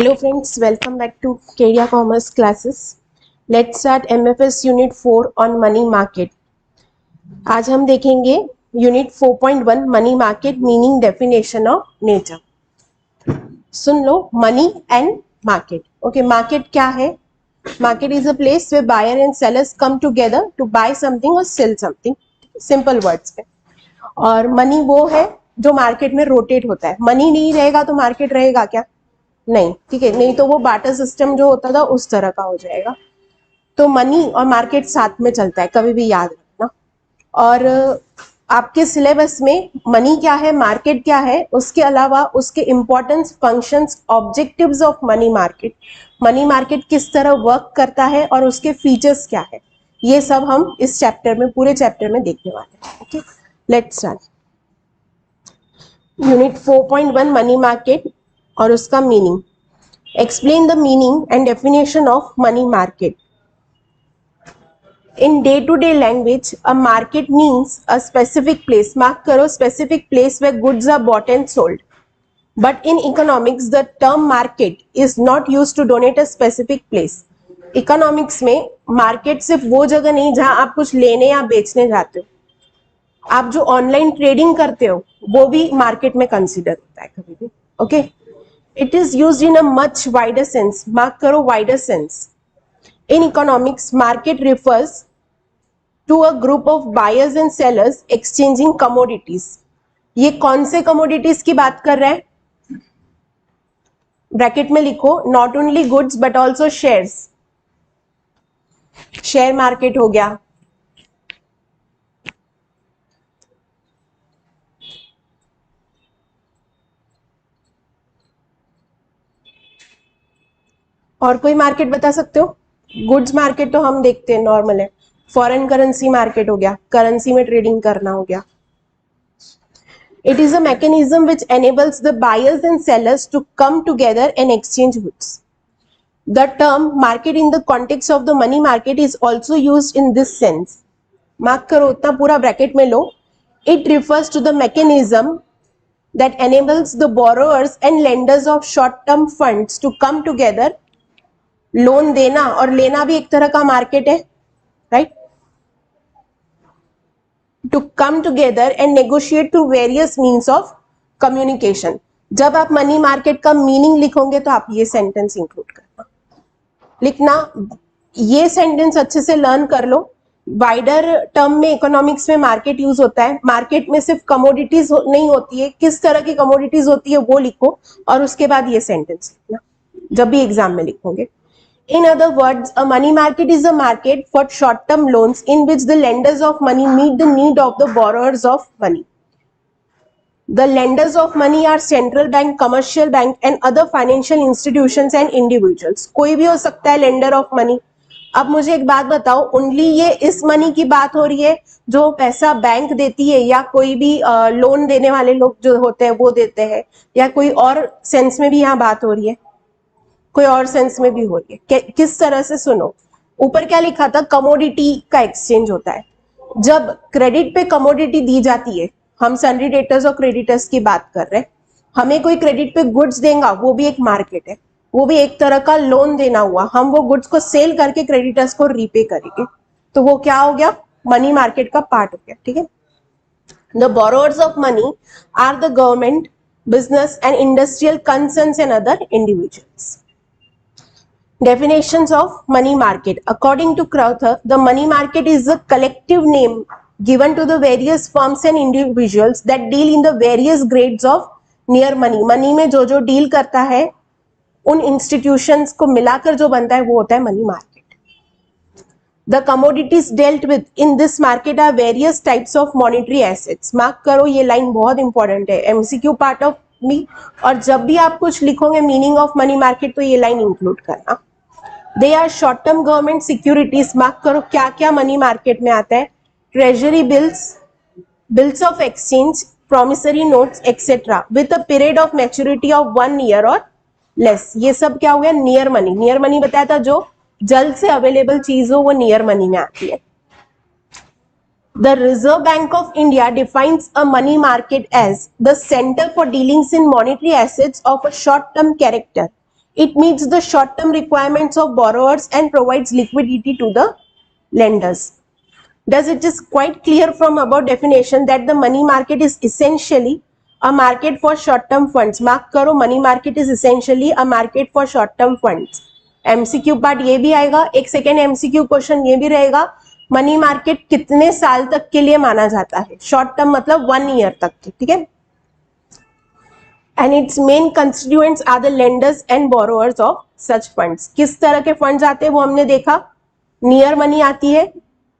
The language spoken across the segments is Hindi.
Hello friends, welcome back to Kedia Commerce classes. Let's start MFS Unit 4 on Money Market. आज हम देखेंगे Unit 4.1 Money Market Meaning Definition of Nature. Soon low Money and Market. Okay, Market क्या है? Market is a place where buyer and sellers come together to buy something or sell something. Simple words में. और Money वो है जो मार्केट में रोटेट होता है. Money नहीं रहेगा तो मार्केट रहेगा क्या? नहीं, ठीक है, नहीं तो वो बार्टर सिस्टम जो होता था उस तरह का हो जाएगा. तो मनी और मार्केट साथ में चलता है, कभी भी याद रखना. और आपके सिलेबस में मनी क्या है, मार्केट क्या है, उसके अलावा उसके importance, functions, objectives of money market किस तरह वर्क करता है और उसके फीचर्स क्या है, ये सब हम इस चैप्टर में, पूरे चैप्टर में देखने वाले हैं. Okay, let's start. Unit 4.1 money market और उसका meaning. Explain the meaning and definition of money market. In day to day language a market means a specific place. Mark करो, specific place where goods are bought and sold. But in economics the term market is not used to donate a specific place. Economics में मार्केट सिर्फ वो जगह नहीं जहां आप कुछ लेने या बेचने जाते हो. आप जो ऑनलाइन ट्रेडिंग करते हो वो भी मार्केट में कंसिडर होता है कभी भी. Okay, it is used in a much wider sense. Mark करो, wider sense. In economics, market refers to a group of buyers and sellers exchanging commodities. ये कौन से commodities की बात कर रहा है? ब्रैकेट में लिखो, not only goods but also shares. Share market हो गया, और कोई मार्केट बता सकते हो? गुड्स मार्केट तो हम देखते हैं, नॉर्मल है. फॉरेन करेंसी मार्केट हो गया, करेंसी में ट्रेडिंग करना हो गया. It is a mechanism which enables the buyers and sellers to come together and exchange goods. The term market in the context of the money market is also used in this sense. Mark करो, उतना पूरा ब्रैकेट में लो. It refers to the mechanism that enables the borrowers and lenders of short term funds to come together. Loan देना और लेना भी एक तरह का मार्केट है, right? To come together and negotiate through various means of communication. जब आप मनी मार्केट का मीनिंग लिखोगे तो आप ये सेंटेंस इंक्लूड करना, लिखना. ये सेंटेंस अच्छे से लर्न कर लो. वाइडर टर्म में इकोनॉमिक्स में मार्केट यूज होता है. मार्केट में सिर्फ कमोडिटीज नहीं होती है, किस तरह की कमोडिटीज होती है वो लिखो और उसके बाद ये सेंटेंस लिखना जब भी एग्जाम में लिखोगे. In other words, a money market is a market for short-term loans in which the lenders of money meet the need of the borrowers of money. The lenders of money are central bank, commercial bank, and other financial institutions and individuals. कोई भी हो सकता है lender of money. अब मुझे एक बात बताओ, ओनली ये इस मनी की बात हो रही है जो पैसा बैंक देती है, या कोई भी लोन देने वाले लोग जो होते हैं वो देते हैं, या कोई और सेंस में भी यहाँ बात हो रही है? कोई और सेंस में भी हो रही है. किस तरह से? सुनो, ऊपर क्या लिखा था? कमोडिटी का एक्सचेंज होता है. जब क्रेडिट पे कमोडिटी दी जाती है, हम सन्ड्री डेटर्स और क्रेडिटर्स की बात कर रहे हैं. हमें कोई क्रेडिट पे गुड्स देगा, वो भी एक मार्केट है, वो भी एक तरह का लोन देना हुआ. हम वो गुड्स को सेल करके क्रेडिटर्स को रीपे करेंगे, तो वो क्या हो गया? मनी मार्केट का पार्ट हो गया. ठीक है. The borrowers of money are the government, business and industrial concerns and other individuals. Definitions of money market. According to Crowther, the money market is a collective name given to the various firms and individuals that deal in the various grades of near money. Money में जो जो deal करता है उन institutions को मिलाकर जो बनता है वो होता है money market. The commodities dealt with in this market are various types of monetary assets. Mark करो, ये line बहुत important है, MCQ part of me. और जब भी आप कुछ लिखोगे meaning of money market तो ये line include करना. They are short term government securities. Mark करो क्या क्या मनी मार्केट में आता है? Treasury bills, bills of exchange, promissory notes etc. with a period of maturity of 1 year or less. ये सब क्या हो गया? Near money. नियर मनी बताया था, जो जल्द से अवेलेबल चीज हो वो नियर मनी में आती है. The Reserve Bank of India defines a money market as the center for dealings in monetary assets of a short-term character It meets the short-term requirements of borrowers and provides liquidity to the lenders. Thus, it is quite clear from above definition that the money market is essentially a market for short-term funds. Mark करो, money market is essentially a market for short-term funds. MCQ part ये भी आएगा, एक सेकेंड MCQ क्वेश्चन ये भी रहेगा, मनी मार्केट कितने साल तक के लिए माना जाता है? शॉर्ट टर्म मतलब 1 ईयर तक के, ठीक है। And its main constituents are the lenders and borrowers of such funds. किस तरह के फंड्स आते हैं वो हमने देखा, नियर मनी आती है,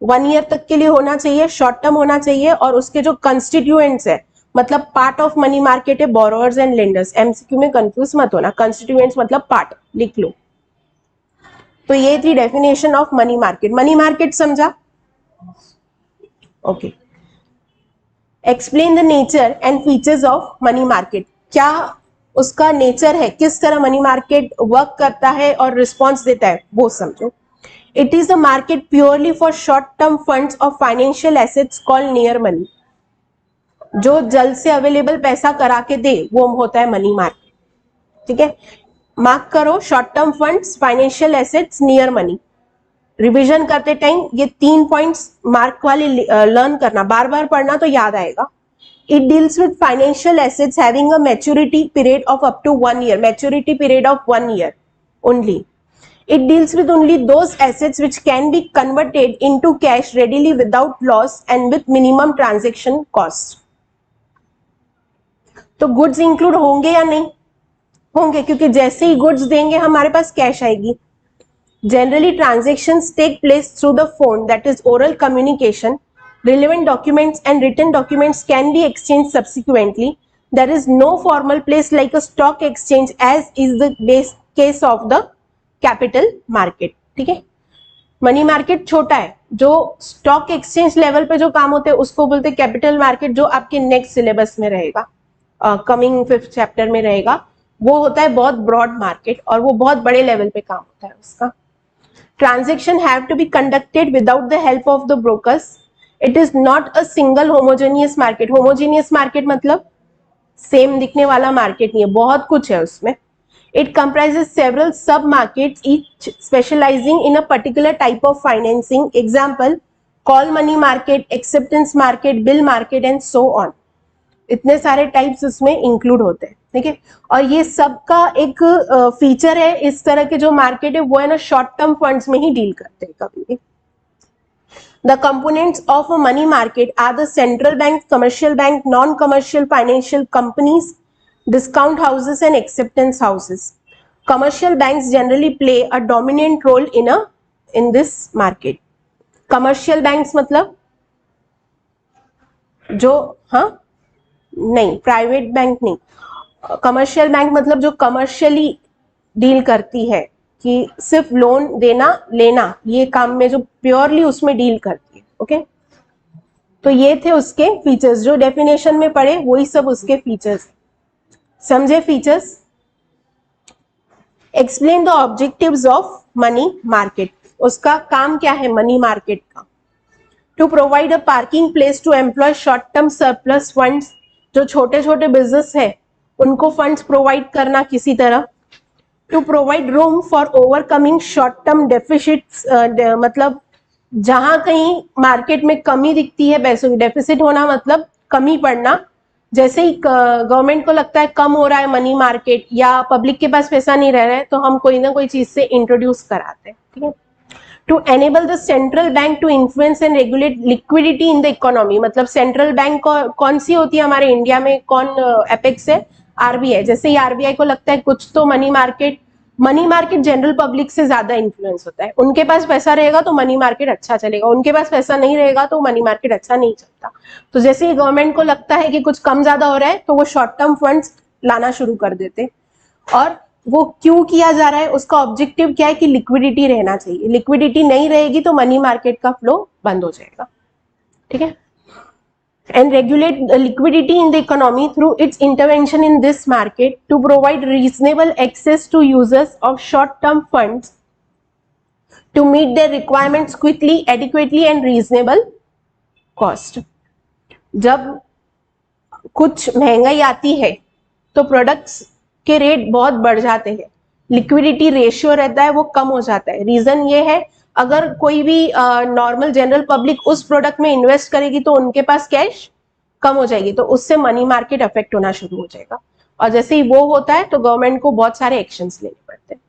1 ईयर तक के लिए होना चाहिए, शॉर्ट टर्म होना चाहिए, और उसके जो कंस्टिट्यूएंट्स है मतलब पार्ट ऑफ मनी मार्केट है बोरोअर्स एंड लेंडर्स। एमसीक्यू में कंफ्यूज मत होना, कंस्टिट्यूएंट्स मतलब पार्ट, लिख लो। तो ये थी definition of money market. Money market समझा? Okay. Explain the nature and features of money market. क्या उसका नेचर है, किस तरह मनी मार्केट वर्क करता है और रिस्पॉन्स देता है, वो समझो। It is a market purely for short term funds of financial assets called near money. जो जल्द से अवेलेबल पैसा करा के दे वो होता है मनी मार्केट, ठीक है। मार्क करो, short term funds, financial assets, near money. Revision करते टाइम ये 3 पॉइंट्स मार्क वाले लर्न करना, बार बार पढ़ना तो याद आएगा। It deals with financial assets having a maturity period of up to 1 year. Maturity period of 1 year only. It deals with only those assets which can be converted into cash readily without loss and with minimum transaction cost. तो goods include होंगे या नहीं? होंगे, क्योंकि जैसे ही goods देंगे हमारे पास cash आएगी। Generally transactions take place through the phone, that is oral communication. Relevant documents and written documents can be exchanged subsequently. There is no formal place like a stock exchange as is the base case of the capital market. ठीक है, मनी मार्केट छोटा है, जो स्टॉक एक्सचेंज लेवल पे जो काम होते हैं उसको बोलते हैं कैपिटल मार्केट, जो आपके नेक्स्ट सिलेबस में रहेगा, कमिंग 5th चैप्टर में रहेगा। वो होता है बहुत ब्रॉड मार्केट और वो बहुत बड़े लेवल पे काम होता है उसका। Transaction have to be conducted without the help of the brokers. It is not a single homogeneous market. Homogeneous market मतलब सेम दिखने वाला मार्केट नहीं है, बहुत कुछ है उसमें। It comprises several sub markets, each specializing in a particular type of financing. Example: call money market, acceptance market, bill market and so on. इतने सारे टाइप्स उसमें इंक्लूड होते हैं, ठीक है। और ये सबका एक फीचर है, इस तरह के जो मार्केट है वो है ना शॉर्ट टर्म फंड्स में ही डील करते हैं कभी भी। The components of a money market are the central bank, commercial bank, non-commercial financial companies, discount houses and acceptance houses. Commercial banks generally play a dominant role in this market. Commercial banks मतलब जो नहीं, प्राइवेट बैंक नहीं, कमर्शियल बैंक मतलब जो कमर्शियली डील करती है, कि सिर्फ लोन देना लेना ये काम में जो प्योरली उसमें डील करती है, ओके। तो ये थे उसके फीचर्स, जो डेफिनेशन में पढ़े वही सब उसके फीचर्स। समझे features? Explain the objectives of money market. उसका काम क्या है मनी मार्केट का? To provide a parking place to employ short term surplus funds. जो छोटे छोटे बिजनेस है उनको फंड्स प्रोवाइड करना किसी तरह। To provide room for overcoming short term deficits, मतलब जहां कहीं मार्केट में कमी दिखती है पैसों की, डेफिसिट होना मतलब कमी पड़ना, जैसे ही गवर्नमेंट को लगता है कम हो रहा है मनी मार्केट या पब्लिक के पास पैसा नहीं रह रहा है, तो हम कोई ना कोई चीज से इंट्रोड्यूस कराते हैं, ठीक है। To enable the central bank to influence and regulate liquidity in the economy, मतलब सेंट्रल बैंक कौन सी होती है हमारे इंडिया में, कौन एपेक्स है? आरबीआई। जैसे ही आरबीआई को लगता है कुछ तो मनी मार्केट जनरल पब्लिक से ज्यादा इन्फ्लुएंस होता है। उनके पास पैसा रहेगा तो मनी मार्केट अच्छा चलेगा, उनके पास पैसा नहीं रहेगा तो मनी मार्केट अच्छा नहीं चलता। तो जैसे ही गवर्नमेंट को लगता है कि कुछ कम ज्यादा हो रहा है तो वो शॉर्ट टर्म फंड्स लाना शुरू कर देते। और वो क्यों किया जा रहा है, उसका ऑब्जेक्टिव क्या है कि लिक्विडिटी रहना चाहिए। लिक्विडिटी नहीं रहेगी तो मनी मार्केट का फ्लो बंद हो जाएगा, ठीक है। And regulate the liquidity in the economy through its intervention in this market to provide reasonable access to users of short-term funds to meet their requirements quickly, adequately and reasonable cost. जब कुछ महंगाई आती है तो प्रोडक्ट्स के रेट बहुत बढ़ जाते हैं, लिक्विडिटी रेशियो रहता है वो कम हो जाता है। रीजन ये है, अगर कोई भी नॉर्मल जनरल पब्लिक उस प्रोडक्ट में इन्वेस्ट करेगी तो उनके पास कैश कम हो जाएगी, तो उससे मनी मार्केट अफेक्ट होना शुरू हो जाएगा, और जैसे ही वो होता है तो गवर्नमेंट को बहुत सारे एक्शंस लेने पड़ते हैं।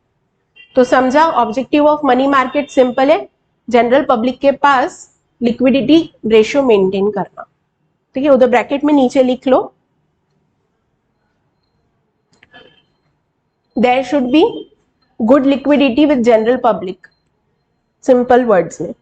तो समझा, objective of money market simple है, जनरल पब्लिक के पास लिक्विडिटी रेशियो मेंटेन करना। ठीक है, उधर ब्रैकेट में नीचे लिख लो, there should be good liquidity with general public, simple words में।